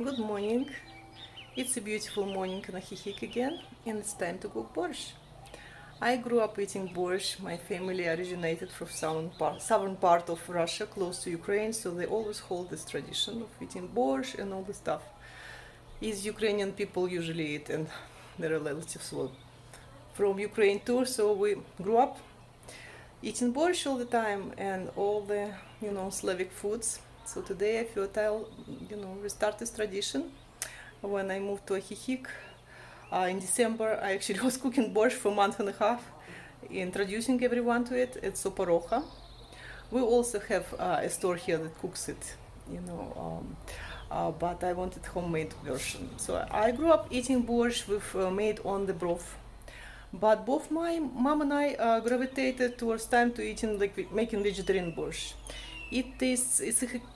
Good morning. It's a beautiful morning in Ajijic again, and it's time to cook borscht. I grew up eating borscht. My family originated from southern part of Russia, close to Ukraine, so they always hold this tradition of eating borscht and all the stuff. Is Ukrainian people usually eat, and their relatives were from Ukraine too. So we grew up eating borscht all the time and all the Slavic foods. So today I thought I'll restart this tradition. When I moved to Ajijic in December, I actually was cooking borscht for a month and a half, introducing everyone to it. It's soporocha. We also have a store here that cooks it, but I wanted homemade version. So I grew up eating borscht with made on the broth. But both my mom and I gravitated towards time to eating like making vegetarian borscht. It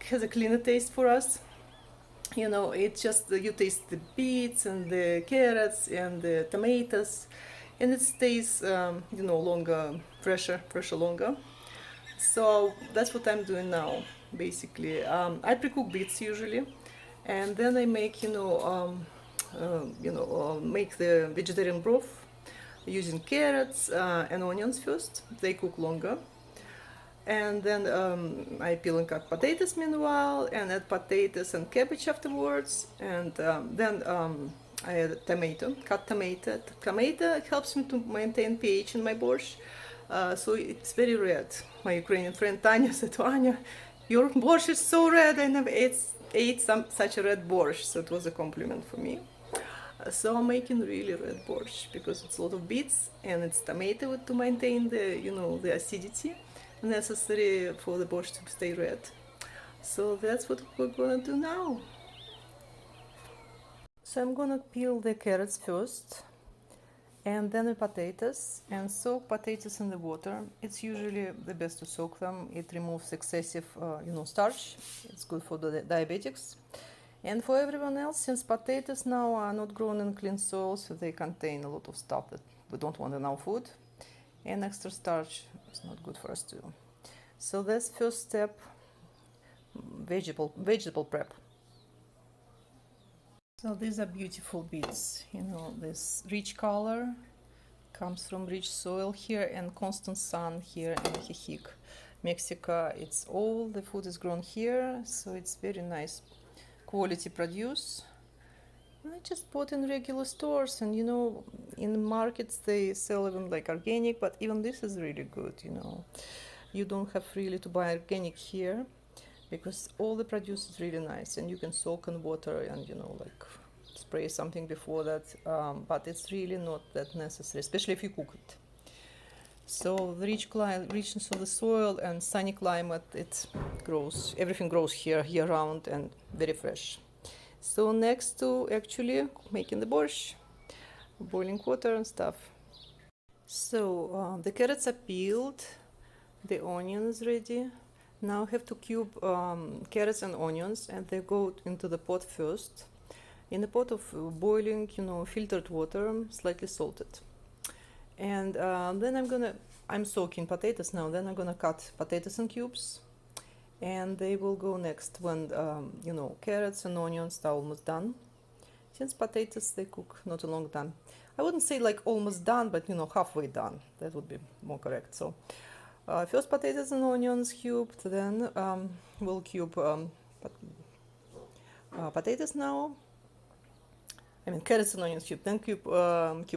has a cleaner taste for us. It's just you taste the beets and the carrots and the tomatoes, and it stays longer, fresher longer. So that's what I'm doing now. Basically, I pre-cook beets usually, and then I make make the vegetarian broth using carrots and onions first. They cook longer. And then I peel and cut potatoes meanwhile, and add potatoes and cabbage afterwards. And then I add tomato, cut tomato. Tomato helps me to maintain pH in my borscht, so it's very red. My Ukrainian friend Tanya said, "Anya, your borscht is so red. I never ate such a red borscht." So it was a compliment for me. So I'm making really red borscht because it's a lot of beets and it's tomato to maintain the acidity necessary for the borscht to stay red. So that's what we're gonna do now. So I'm gonna peel the carrots first, and then the potatoes, and soak potatoes in the water. It's usually the best to soak them. It removes excessive starch. It's good for the diabetics. And for everyone else, since potatoes now are not grown in clean soil, so they contain a lot of stuff that we don't want in our food, and extra starch is not good for us too. So that's first step, vegetable prep. So these are beautiful beets. This rich color comes from rich soil here and constant sun here in Ajijic, Mexico. It's all the food is grown here, so it's very nice quality produce. I just bought in regular stores, and in markets they sell even like organic, but even this is really good. You don't have really to buy organic here because all the produce is really nice, and you can soak in water and like spray something before that, but it's really not that necessary, especially if you cook it. So the richness of the soil and sunny climate, everything grows here year round and very fresh. So next to actually making the borscht, boiling water and stuff. So the carrots are peeled, the onion is ready. Now I have to cube carrots and onions, and they go into the pot first. In the pot of boiling, filtered water, slightly salted. And then I'm soaking potatoes now. Then I'm gonna cut potatoes in cubes, and they will go next when carrots and onions are almost done. Since potatoes they cook not a long time, I wouldn't say like almost done, but halfway done. That would be more correct. So first potatoes and onions cubed, then we'll cube potatoes now. I mean carrots and onions cubed, then cube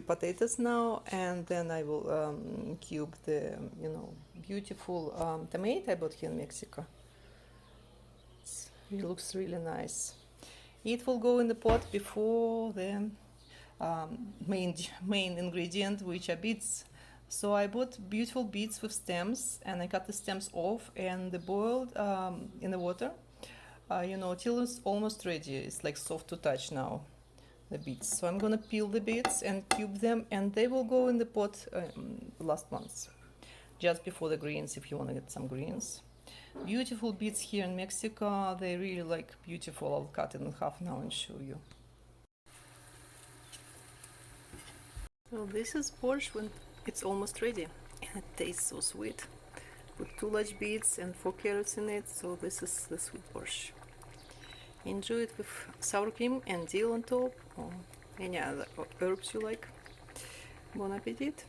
potatoes now, and then I will cube the beautiful tomato I bought here in Mexico. It looks really nice. It will go in the pot before the main ingredient, which are beets. So I bought beautiful beets with stems, and I cut the stems off and they boiled in the water till it's almost ready. It's like soft to touch now, the beets. So I'm gonna peel the beets and cube them, and they will go in the pot last month, just before the greens, if you want to get some greens. Beautiful beets here in Mexico. They really beautiful. I'll cut it in half now and show you. So this is borscht when it's almost ready, and it tastes so sweet. Put 2 large beets and 4 carrots in it, so this is the sweet borscht. Enjoy it with sour cream and dill on top, or any other herbs you like. Bon appetit!